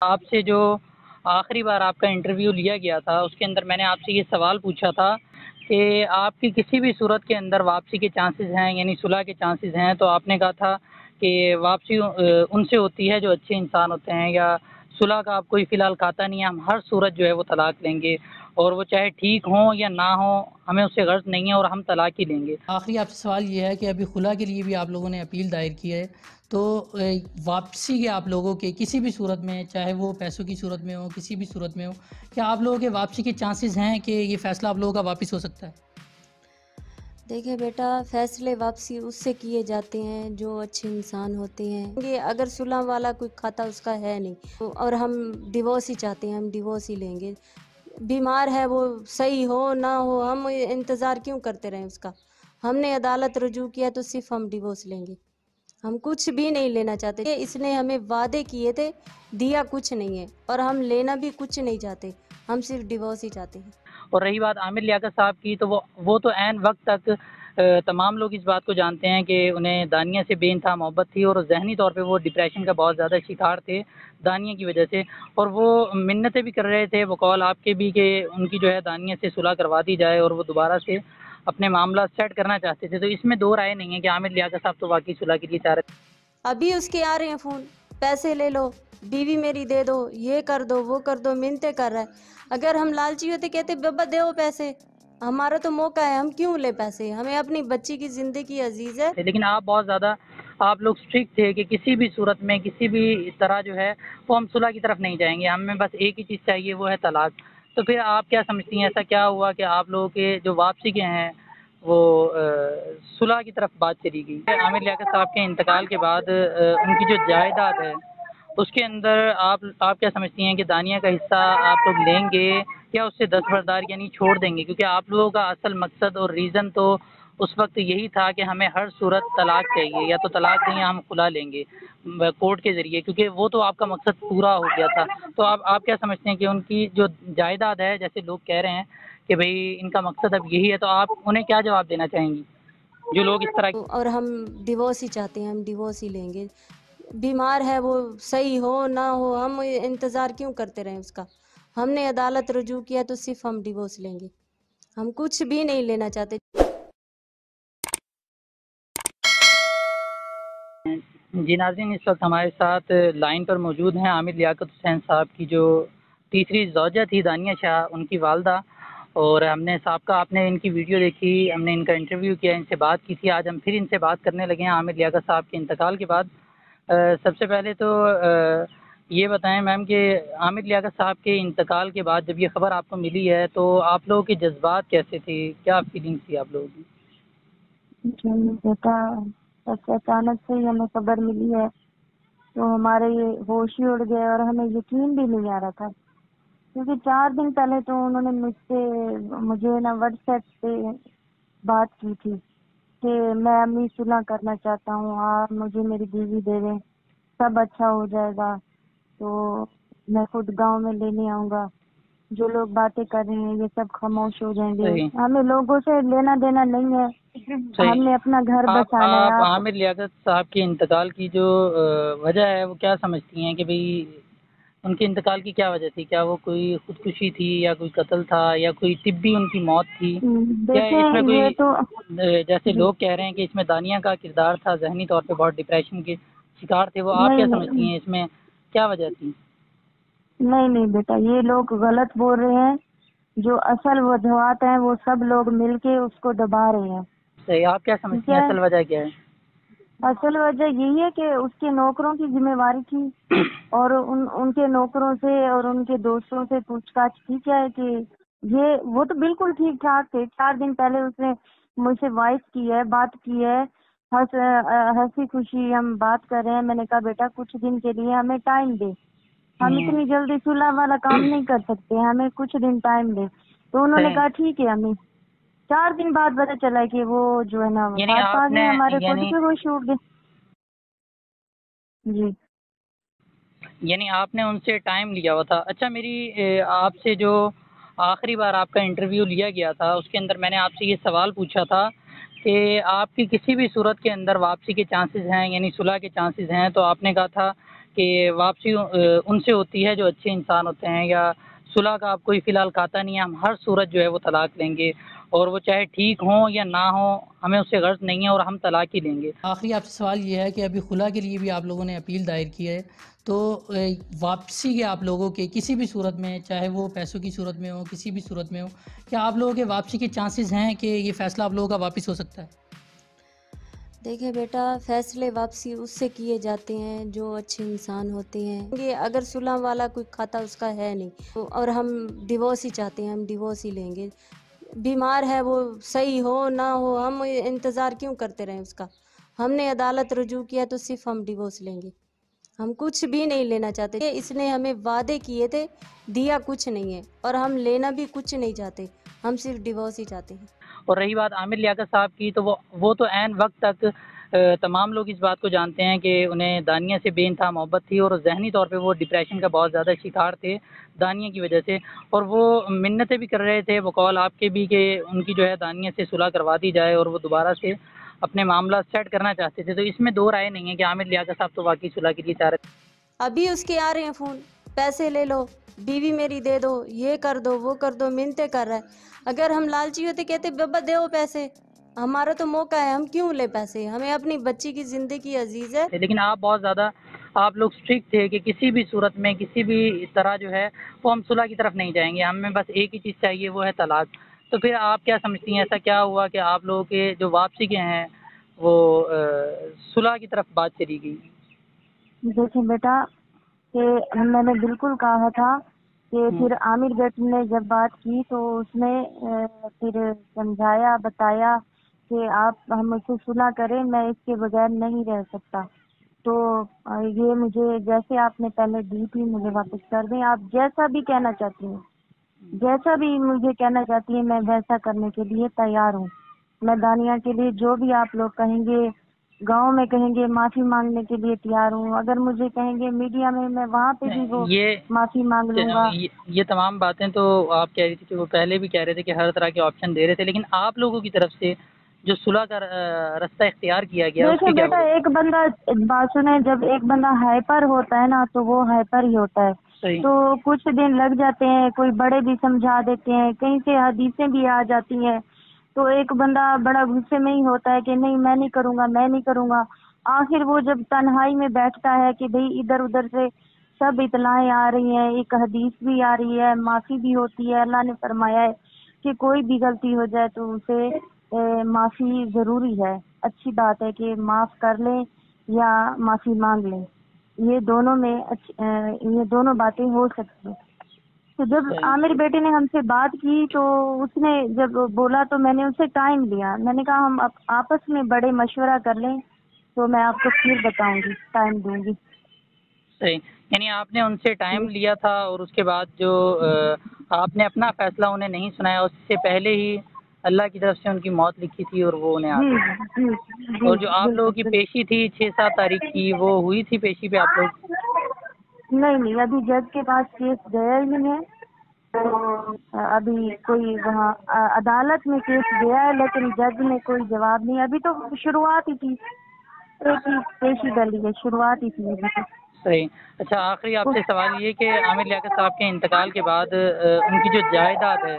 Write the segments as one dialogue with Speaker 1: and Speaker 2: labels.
Speaker 1: آپ سے جو آخری بار آپ کا انٹرویو لیا گیا تھا اس کے اندر میں نے آپ سے یہ سوال پوچھا تھا کہ آپ کی کسی بھی صورت کے اندر واپسی کے چانسز ہیں، یعنی صلح کے چانسز ہیں، تو آپ نے کہا تھا کہ واپسی ان سے ہوتی ہے جو اچھے انسان ہوتے ہیں، یا صلح کا آپ کوئی فی الحال کھاتا نہیں ہے، ہم ہر صورت جو ہے وہ طلاق لیں گے، اور وہ چاہے ٹھیک ہوں یا نہ ہوں ہمیں اس سے غرض نہیں ہے اور ہم طلاق ہی لیں گے۔
Speaker 2: آخری آپ سے سوال یہ ہے کہ ابھی خلا کے لیے بھی آپ لوگوں نے اپیل دائر کی ہے، تو واپسی کے آپ لوگوں کے کسی بھی صورت میں، چاہے وہ پیسوں کی صورت میں ہو، کسی بھی صورت میں ہو، کیا آپ لوگوں کے واپسی کے چانسز ہیں کہ یہ فیصلہ آپ لوگوں کا واپس ہو سکتا ہے؟
Speaker 3: دیکھیں بیٹا، فیصلے واپسی اس سے کیے جاتے ہیں جو اچھے انسان ہوتے ہیں۔ یہ اگر صلح والا کوئی کھاتا اس کا ہے نہیں، اور ہم ڈیورس ہی چاہتے ہیں، ہم ڈیورس ہی لیں گے۔ بیمار ہے وہ، صحیح ہو نہ ہو، ہم انتظار کیوں کرتے رہیں اس کا؟ ہم نے عدالت رجوع کیا تو صرف ہم ڈیورس لیں گے، ہم کچھ بھی نہیں لینا چاہتے۔ اس نے ہمیں وعدے کیے تھے، دیا کچھ نہیں ہے، اور ہم لینا بھی کچھ نہیں چاہتے، ہم صرف ڈیورس ہی چاہتے ہیں۔
Speaker 1: اور رہی بات عامر لیاقت صاحب کی، تو وہ تو عین وقت تک تمام لوگ اس بات کو جانتے ہیں کہ انہیں دانیہ سے بے انتہا محبت تھی، اور ذہنی طور پہ وہ ڈپریشن کا بہت زیادہ شکار تھے دانیہ کی وجہ سے، اور وہ منتیں بھی کر رہے تھے بقول آپ کے بھی کہ ان کی جو ہے دانیہ سے صلح کروا دی جائے، اور وہ دوبارہ سے اپنے معاملات سیٹ کرنا چاہتے تھے۔ تو اس میں دو رائے نہیں ہے کہ عامر لیاقت صاحب تو واقعی صلح کے لیے چاہ رہے تھے۔
Speaker 3: ابھی اس کے آ رہے ہیں فون، پیسے لے لو، بیوی میری دے دو، یہ کر دو، وہ کر دو، منتیں کر رہا ہے۔ اگر ہم لالچی ہوتے کہتے بابا دیو پیسے، ہمارا تو موقع ہے، ہم کیوں لے پیسے؟ ہمیں اپنی بچی کی زندگی عزیز ہے۔
Speaker 1: لیکن آپ بہت زیادہ آپ لوگ اسٹرکٹ تھے کہ کسی بھی صورت میں کسی بھی طرح جو ہے وہ ہم صلح کی طرف نہیں جائیں گے، ہمیں بس ایک ہی چیز چاہیے، وہ ہے طلاق۔ تو پھر آپ کیا سمجھتی ہیں ایسا کیا ہوا کہ آپ لوگوں کے جو واپسی کے ہیں وہ صلح کی طرف بات چلی گئی؟ عامر لیاقت صاحب کے انتقال کے بعد ان کی جو جائیداد ہے اس کے اندر آپ کیا سمجھتی ہیں کہ دانیہ کا حصہ آپ لوگ لیں گے یا اس سے دستبردار یعنی چھوڑ دیں گے؟ کیونکہ آپ لوگوں کا اصل مقصد اور ریزن تو اس وقت یہی تھا کہ ہمیں ہر صورت طلاق چاہیے، یا تو طلاق دیں یا ہم خلا لیں گے کورٹ کے ذریعے، کیونکہ وہ تو آپ کا مقصد پورا ہو گیا تھا۔ تو آپ کیا سمجھتے ہیں کہ ان کی جو جائیداد ہے، جیسے لوگ کہہ رہے ہیں کہ بھئی ان کا مقصد اب یہی ہے، تو آپ انہیں کیا جواب دینا چاہیں گی جو لوگ اس طرح
Speaker 3: اور ہم ڈیورس ہی چاہتے ہیں، ہم ڈیورس ہی لیں گے۔ بیمار ہے وہ، صحیح ہو نہ ہو، ہم انتظار کیوں کرتے رہیں اس کا؟ ہم نے عدالت رجوع کیا تو صرف ہم ڈیورس لیں گے، ہم کچھ بھی نہیں لینا چاہتے۔
Speaker 1: جی ناظرین، اس وقت ہمارے ساتھ لائن پر موجود ہیں عامر لیاقت حسین صاحب کی جو تیسری زوجہ تھی دانیہ شاہ، ان کی والدہ، اور ہم نے سابقہ آپ نے ان کی ویڈیو دیکھی، ہم نے ان کا انٹرویو کیا، ان سے بات کی تھی، آج ہم پھر ان سے بات کرنے لگے ہیں عامر لیاقت صاحب کے انتقال کے بعد۔ سب سے پہلے تو یہ بتائیں میم کہ عامر لیاقت صاحب کے انتقال کے بعد جب یہ خبر آپ کو ملی ہے تو آپ لوگوں کے جذبات کیسے تھے، کیا فیلنگ تھی آپ لوگوں کی؟
Speaker 4: بیٹا ایسے اچانک سے ہی ہمیں خبر ملی ہے تو ہمارے یہ ہوش ہی اڑ گئے، اور ہمیں یقین بھی نہیں آ رہا تھا، کیونکہ 4 دن پہلے تو انہوں نے مجھے نا واٹس ایپ پہ بات کی تھی کہ میں امی صلح کرنا چاہتا ہوں، آپ مجھے میری بیوی دے دیں، سب اچھا ہو جائے گا، تو میں خود گاؤں میں لینے آؤں گا، جو لوگ باتیں کر رہے ہیں یہ سب خاموش ہو جائیں گے،
Speaker 1: صحیح
Speaker 4: ہمیں لوگوں سے لینا دینا نہیں ہے، ہم نے اپنا گھر بسانا ہے۔
Speaker 1: آپ
Speaker 4: آپ
Speaker 1: عامر لیاقت صاحب کے انتقال کی جو وجہ ہے وہ کیا سمجھتی ہیں کہ بھئی ان کے انتقال کی کیا وجہ تھی؟ کیا وہ کوئی خودکشی تھی یا کوئی قتل تھا یا کوئی طبی ان کی موت تھی، یا اس میں
Speaker 4: دیکھیں
Speaker 1: کوئی
Speaker 4: یہ تو
Speaker 1: جیسے لوگ کہہ رہے ہیں کہ اس میں دانیہ کا کردار تھا، ذہنی طور پہ بہت ڈپریشن کے شکار تھے وہ، آپ
Speaker 4: نہیں
Speaker 1: کیا سمجھتی
Speaker 4: نہیں
Speaker 1: ہیں اس میں کیا وجہ تھی؟
Speaker 4: نہیں بیٹا، یہ لوگ غلط بول رہے ہیں، جو اصل وجوہات ہیں وہ سب لوگ مل کے اس کو دبا رہے ہیں۔
Speaker 1: صحیح، آپ کیا
Speaker 4: ٹھیک
Speaker 1: سمجھتی ہیں
Speaker 4: ہے،
Speaker 1: اصل وجہ کیا ہے؟
Speaker 4: اصل وجہ یہی ہے کہ اس کے نوکروں کی ذمہ داری تھی، اور ان کے نوکروں سے اور ان کے دوستوں سے پوچھ تاچھ کی، کیا ہے کہ وہ تو بالکل ٹھیک ٹھاک تھے، 4 دن پہلے اس نے مجھ سے وائس کی ہے، بات کی ہے، ہنسی خوشی ہم بات کر رہے ہیں۔ میں نے کہا بیٹا کچھ دن کے لیے ہمیں ٹائم دے، ہم اتنی جلدی صلح والا کام نہیں کر سکتے، ہمیں کچھ دن ٹائم دے۔ تو انہوں نے
Speaker 1: صحیح،
Speaker 4: کہا ٹھیک ہے امی۔ 4 دن بعد پتا چلا کہ وہ جو ہے نا
Speaker 1: یعنی
Speaker 4: وفات پا
Speaker 1: آپ نے
Speaker 4: گئے، ہمارے خود
Speaker 1: یعنی
Speaker 4: کے وہ شوٹ گئے۔ جی
Speaker 1: یعنی آپ نے ان سے ٹائم لیا ہوا تھا۔ اچھا، میری آپ سے جو آخری بار آپ کا انٹرویو لیا گیا تھا اس کے اندر میں نے آپ سے یہ سوال پوچھا تھا کہ آپ کی کسی بھی صورت کے اندر واپسی کے چانسز ہیں، یعنی صلح کے چانسز ہیں، تو آپ نے کہا تھا کہ واپسی ان سے ہوتی ہے جو اچھے انسان ہوتے ہیں، یا صلح کا آپ کوئی فی الحال کھاتا نہیں ہے، ہم ہر صورت جو ہے وہ طلاق لیں گے، اور وہ چاہے ٹھیک ہوں یا نہ ہوں، ہمیں اس سے غرض نہیں ہے اور ہم طلاق ہی لیں گے۔
Speaker 2: آخری آپ سے سوال یہ ہے کہ ابھی خلا کے لیے بھی آپ لوگوں نے اپیل دائر کی ہے، تو واپسی کے آپ لوگوں کے کسی بھی صورت میں، چاہے وہ پیسوں کی صورت میں ہو، کسی بھی صورت میں ہو، کیا آپ لوگوں کے واپسی کے چانسز ہیں کہ یہ فیصلہ آپ لوگوں کا واپس ہو سکتا ہے؟
Speaker 3: دیکھیں بیٹا، فیصلے واپسی اس سے کیے جاتے ہیں جو اچھے انسان ہوتے ہیں۔ یہ اگر صلح والا کوئی کھاتا اس کا ہے نہیں، اور ہم ڈیورس ہی چاہتے ہیں، ہم ڈیورس ہی لیں گے۔ بیمار ہے وہ، صحیح ہو نہ ہو، ہم انتظار کیوں کرتے رہیں اس کا؟ ہم نے عدالت رجوع کیا تو صرف ہم ڈیورس لیں گے، ہم کچھ بھی نہیں لینا چاہتے۔ اس نے ہمیں وعدے کیے تھے، دیا کچھ نہیں ہے، اور ہم لینا بھی کچھ نہیں چاہتے، ہم صرف ڈیورس ہی چاہتے ہیں۔
Speaker 1: اور رہی بات عامر لیاقت صاحب کی، تو وہ تو عین وقت تک تمام لوگ اس بات کو جانتے ہیں کہ انہیں دانیہ سے بے انتہا محبت تھی، اور ذہنی طور پہ وہ ڈپریشن کا بہت زیادہ شکار تھے دانیہ کی وجہ سے، اور وہ منتیں بھی کر رہے تھے بقول آپ کے بھی کہ ان کی جو ہے دانیہ سے صلح کروا دی جائے، اور وہ دوبارہ سے اپنے معاملات سیٹ کرنا چاہتے تھے۔ تو اس میں دو رائے نہیں ہے کہ عامر لیاقت صاحب تو واقعی صلح کے لیے چاہ رہے تھے۔
Speaker 3: ابھی اس کے آ رہے ہیں فون، پیسے لے لو، بیوی میری دے دو، یہ کر دو، وہ کر دو، منتیں کر رہا ہے۔ اگر ہم لالچی ہوتے کہتے بابا دیو پیسے، ہمارا تو موقع ہے، ہم کیوں لے پیسے؟ ہمیں اپنی بچی کی زندگی عزیز ہے۔
Speaker 1: لیکن آپ بہت زیادہ آپ لوگ اسٹرکٹ تھے کہ کسی بھی صورت میں کسی بھی طرح جو ہے وہ ہم صلح کی طرف نہیں جائیں گے، ہمیں بس ایک ہی چیز چاہیے، وہ ہے طلاق۔ تو پھر آپ کیا سمجھتی ہیں ایسا کیا ہوا کہ آپ لوگوں کے جو واپسی کے ہیں وہ صلح کی طرف بات چلی گئی؟
Speaker 4: دیکھیں بیٹا، کہ میں نے بالکل کہا تھا کہ پھر عامر بیٹ نے جب بات کی تو اس نے پھر سمجھایا، بتایا کہ آپ ہم مجھ سے صلح کریں، میں اس کے بغیر نہیں رہ سکتا، تو یہ مجھے جیسے آپ نے پہلے دی تھی مجھے واپس کر دیں، آپ جیسا بھی کہنا چاہتی ہیں، جیسا بھی مجھے کہنا چاہتی ہیں میں ویسا کرنے کے لیے تیار ہوں۔ میں دانیہ کے لیے جو بھی آپ لوگ کہیں گے، گاؤں میں کہیں گے معافی مانگنے کے لیے تیار ہوں، اگر مجھے کہیں گے میڈیا میں وہاں پہ بھی وہ
Speaker 1: یہ
Speaker 4: معافی مانگ لوں گا۔
Speaker 1: یہ تمام باتیں تو آپ کہہ رہی تھی کہ وہ پہلے بھی کہہ رہے تھے کہ ہر طرح کے آپشن دے رہے تھے، لیکن آپ لوگوں کی طرف سے جو صلح کا رستہ اختیار کیا گیا اس
Speaker 4: دیکھیں
Speaker 1: کی کیا
Speaker 4: بیٹا، ایک بندہ بات سنیں، جب ایک بندہ ہائپر ہوتا ہے نا تو وہ ہائپر ہی ہوتا ہے،
Speaker 1: صحیح
Speaker 4: تو کچھ دن لگ جاتے ہیں، کوئی بڑے بھی سمجھا دیتے ہیں، کہیں سے حدیثیں بھی آ جاتی ہیں، تو ایک بندہ بڑا غصے میں ہی ہوتا ہے کہ نہیں میں نہیں کروں گا، میں نہیں کروں گا۔ آخر وہ جب تنہائی میں بیٹھتا ہے کہ بھئی ادھر ادھر سے سب اطلاعیں آ رہی ہیں، ایک حدیث بھی آ رہی ہے، معافی بھی ہوتی ہے، اللہ نے فرمایا ہے کہ کوئی بھی غلطی ہو جائے تو اسے معافی ضروری ہے، اچھی بات ہے کہ معاف کر لیں یا معافی مانگ لیں، یہ دونوں میں یہ دونوں باتیں ہو سکتی ہیں۔ تو جب
Speaker 1: صحیح
Speaker 4: عامر بیٹے نے ہم سے بات کی تو اس نے جب بولا تو میں نے اسے ٹائم لیا، میں نے کہا ہم آپس میں بڑے مشورہ کر لیں تو میں آپ کو پھر بتاؤں گی، ٹائم دوں گی۔
Speaker 1: صحیح، یعنی آپ نے ان سے ٹائم لیا تھا، اور اس کے بعد جو آپ نے اپنا فیصلہ انہیں نہیں سنایا، اس سے پہلے ہی اللہ کی طرف سے ان کی موت لکھی تھی اور وہ انہیں آ
Speaker 4: جی
Speaker 1: گئی۔
Speaker 4: جی جی
Speaker 1: اور جو آپ لوگوں کی
Speaker 4: بالکل
Speaker 1: پیشی تھی 6-7 تاریخ کی، وہ ہوئی تھی پیشی پہ آپ لوگ؟
Speaker 4: نہیں، ابھی جج کے پاس کیس گیا ہی نہیں ہے، تو ابھی کوئی وہاں عدالت میں کیس گیا ہے لیکن جج نے کوئی جواب نہیں، ابھی تو شروعات ہی تھی، ایک ہی پیشی ڈلی ہے، شروعات ہی تھی ابھی تو۔
Speaker 1: صحیح، اچھا آخری آپ سے سوال یہ کہ عامر لیاقت صاحب کے انتقال کے بعد ان کی جو جائیداد ہے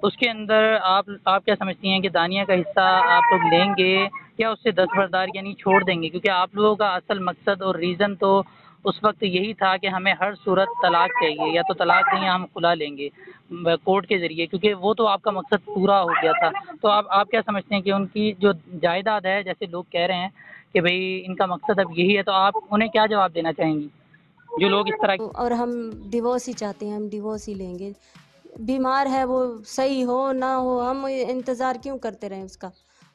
Speaker 1: اس کے اندر آپ کیا سمجھتی ہیں کہ دانیہ کا حصہ آپ لوگ لیں گے یا اس سے دستبردار یعنی چھوڑ دیں گے؟ کیونکہ آپ لوگوں کا اصل مقصد اور ریزن تو اس وقت یہی تھا کہ ہمیں ہر صورت طلاق چاہیے، یا تو طلاق دیں یا ہم خلا لیں گے کورٹ کے ذریعے، کیونکہ وہ تو آپ کا مقصد پورا ہو گیا تھا۔ تو آپ کیا سمجھتے ہیں کہ ان کی جو جائیداد ہے، جیسے لوگ کہہ رہے ہیں کہ بھئی ان کا مقصد اب یہی ہے، تو آپ انہیں کیا جواب دینا چاہیں گی جو لوگ اس طرح
Speaker 3: اور ہم ڈیورس ہی چاہتے ہیں، ہم ڈیورس ہی لیں گے۔ بیمار ہے وہ، صحیح ہو نہ ہو، ہم انتظار کیوں کرتے رہیں اس کا؟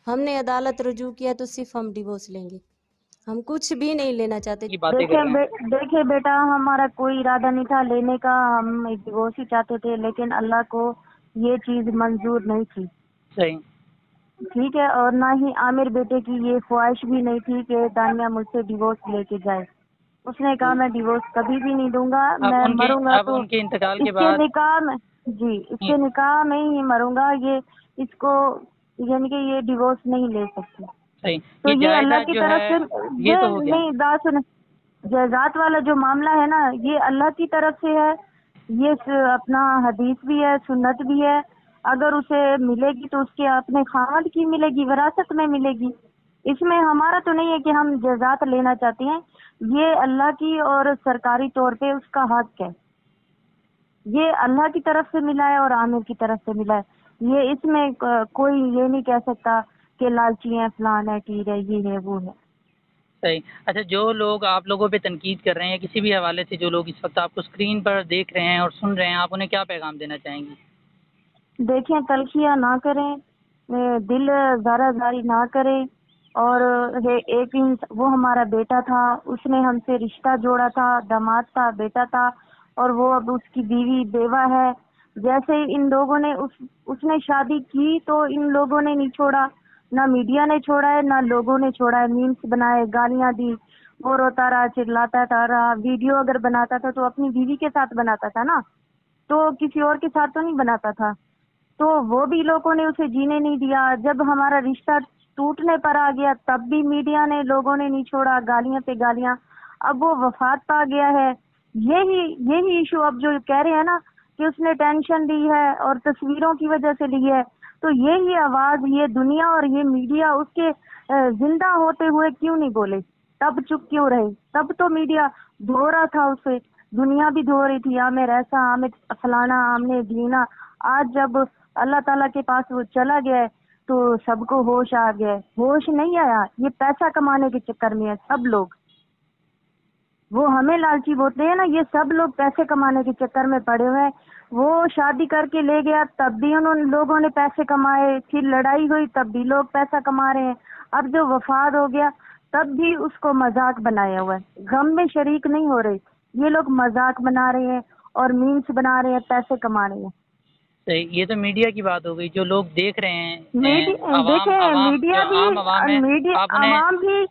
Speaker 3: ہم نے عدالت رجوع کیا تو صرف ہم ڈیورس لیں گے، ہم کچھ بھی نہیں لینا چاہتے۔
Speaker 1: کی باتیں کر رہے ہیں؟
Speaker 4: دیکھیں بیٹا، ہمارا کوئی ارادہ نہیں تھا لینے کا، ہم ڈیورس ہی چاہتے تھے، لیکن اللہ کو یہ چیز منظور نہیں تھی،
Speaker 1: صحیح،
Speaker 4: ٹھیک ہے، اور نہ ہی عامر بیٹے کی یہ خواہش بھی نہیں تھی کہ دانیہ مجھ سے ڈیورس لے کے جائے، اس نے کہا میں ڈیورس کبھی بھی نہیں دوں گا، میں مروں گا
Speaker 1: اب
Speaker 4: تو
Speaker 1: ان کے انتقال
Speaker 4: اس
Speaker 1: کے
Speaker 4: کے
Speaker 1: بعد
Speaker 4: نکاح میں، جی اس کے نکاح میں ہی مروں گا، یہ اس کو یعنی کہ یہ ڈیورس نہیں لے سکتی،
Speaker 1: صحیح،
Speaker 4: تو
Speaker 1: یہ
Speaker 4: یہ اللہ
Speaker 1: جائیداد
Speaker 4: کی
Speaker 1: جو
Speaker 4: طرف
Speaker 1: ہے
Speaker 4: سے
Speaker 1: یہ تو ہو گیا۔
Speaker 4: نہیں، بات سنیں، جائیداد والا جو معاملہ ہے نا، یہ اللہ کی طرف سے ہے، یہ اپنا حدیث بھی ہے، سنت بھی ہے. اگر اسے ملے گی تو اس کے اپنے خاوند کی ملے گی، وراثت میں ملے گی. اس میں ہمارا تو نہیں ہے کہ ہم جائیداد لینا چاہتے ہیں. یہ اللہ کی اور سرکاری طور پہ اس کا حق ہے. یہ اللہ کی طرف سے ملا ہے اور عامر کی طرف سے ملا ہے. یہ اس میں کوئی یہ نہیں کہہ سکتا کہ لالچی ہیں، فلان ہے، ٹیر ہے، یہ ہے، وہ ہے.
Speaker 1: صحیح. اچھا، جو لوگ آپ لوگوں پہ تنقید کر رہے ہیں کسی بھی حوالے سے، جو لوگ اس وقت آپ کو اسکرین پر دیکھ رہے ہیں اور سن رہے ہیں، آپ انہیں کیا پیغام دینا چاہیں گی؟
Speaker 4: دیکھیں، تلخیاں نہ کریں، دل زارہ زاری نہ کریں. اور ایک وہ ہمارا بیٹا تھا، اس نے ہم سے رشتہ جوڑا تھا، داماد تھا، بیٹا تھا، اور وہ اب اس کی بیوی بیوہ ہے. جیسے ان لوگوں نے اس نے شادی کی تو ان لوگوں نے نہیں چھوڑا، نہ میڈیا نے چھوڑا ہے، نہ لوگوں نے چھوڑا ہے. میمز بنائے، گالیاں دی، وہ روتا رہا، چلاتا رہا. ویڈیو اگر بناتا تھا تو اپنی بیوی کے ساتھ بناتا تھا نا، تو کسی اور کے ساتھ تو نہیں بناتا تھا. تو وہ بھی لوگوں نے اسے جینے نہیں دیا. جب ہمارا رشتہ ٹوٹنے پر آ گیا تب بھی میڈیا نے، لوگوں نے نہیں چھوڑا، گالیاں پہ گالیاں. اب وہ وفات پا گیا ہے. یہی ایشو اب جو کہہ رہے ہیں نا کہ اس نے ٹینشن لی ہے اور تصویروں کی وجہ سے لی ہے، تو یہی آواز یہ دنیا اور یہ میڈیا اس کے زندہ ہوتے ہوئے کیوں نہیں بولے؟ تب چپ کیوں رہے؟ تب تو میڈیا دھو رہا تھا اسے، دنیا بھی دھو رہی تھی، عامر ایسا، عامر فلانا، عامر ڈھینا. آج جب اللہ تعالیٰ کے پاس وہ چلا گیا ہے تو سب کو ہوش آ گیا ہے. ہوش نہیں آیا، یہ پیسہ کمانے کے چکر میں ہے سب لوگ. وہ ہمیں لالچی بولتے ہیں نا، یہ سب لوگ پیسے کمانے کے چکر میں پڑے ہوئے ہیں. وہ شادی کر کے لے گیا تب بھی لوگوں نے پیسے کمائے، پھر لڑائی ہوئی تب بھی لوگ پیسہ کما رہے ہیں. اب جو وفات ہو گیا تب بھی اس کو مذاق بنایا ہوا ہے. غم میں شریک نہیں ہو رہے، یہ لوگ مذاق بنا رہے ہیں اور میمز بنا رہے ہیں، پیسے کما رہے ہیں.
Speaker 1: صحیح. یہ تو میڈیا کی بات ہو گئی. جو لوگ دیکھ رہے ہیں،
Speaker 4: دیکھیں،
Speaker 1: عوام
Speaker 4: میڈیا
Speaker 1: جو
Speaker 4: بھی،
Speaker 1: عام عوام ہے، آپ انہیں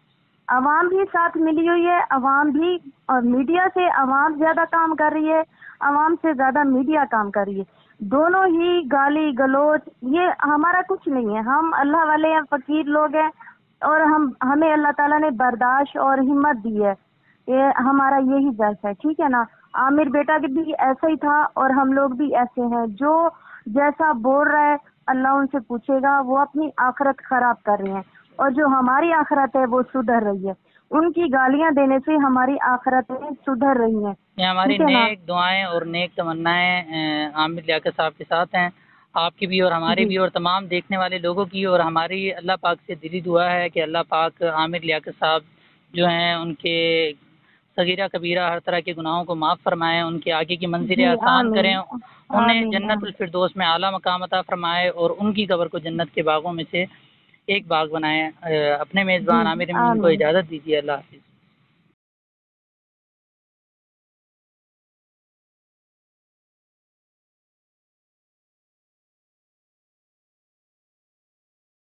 Speaker 4: عوام بھی ساتھ ملی ہوئی ہے. عوام بھی، اور میڈیا سے عوام زیادہ کام کر رہی ہے، عوام سے زیادہ میڈیا کام کر رہی ہے. دونوں ہی گالی گلوچ، یہ ہمارا کچھ نہیں ہے. ہم اللہ والے ہیں، فقیر لوگ ہیں، اور ہمیں اللہ تعالیٰ نے برداشت اور ہمت دی ہے. یہ ہمارا یہی درس ہے، ٹھیک ہے نا. عامر بیٹا بھی ایسا ہی تھا اور ہم لوگ بھی ایسے ہیں. جو جیسا بول رہا ہے اللہ ان سے پوچھے گا. وہ اپنی آخرت خراب کر رہے ہیں، اور جو ہماری آخرت ہے وہ سدھر رہی ہے. ان کی گالیاں دینے سے ہماری آخرت سدھر رہی ہیں.
Speaker 1: یہ ہماری
Speaker 4: ٹھیک ہے نا.
Speaker 1: نیک دعائیں اور نیک تمنائیں عامر لیاقت صاحب کے ساتھ ہیں، آپ کی بھی اور ہماری
Speaker 4: جی
Speaker 1: بھی اور تمام دیکھنے والے لوگوں کی. اور ہماری اللہ پاک سے دلی دعا ہے کہ اللہ پاک عامر لیاقت صاحب جو ہیں ان کے صغیرہ کبیرہ ہر طرح کے گناہوں کو معاف فرمائیں، ان کے آگے کی منزلیں
Speaker 4: جی،
Speaker 1: آسان
Speaker 4: آمین
Speaker 1: کریں، انہیں
Speaker 4: آمین
Speaker 1: جنت
Speaker 4: آمین.
Speaker 1: الفردوس میں اعلیٰ مقام عطا فرمائے اور ان کی قبر کو جنت کے باغوں میں سے ایک باغ بنائیں. اپنے میزبان
Speaker 4: جی
Speaker 1: عامر امین کو
Speaker 4: آمین.
Speaker 1: اجازت دیجیے. اللہ حافظ.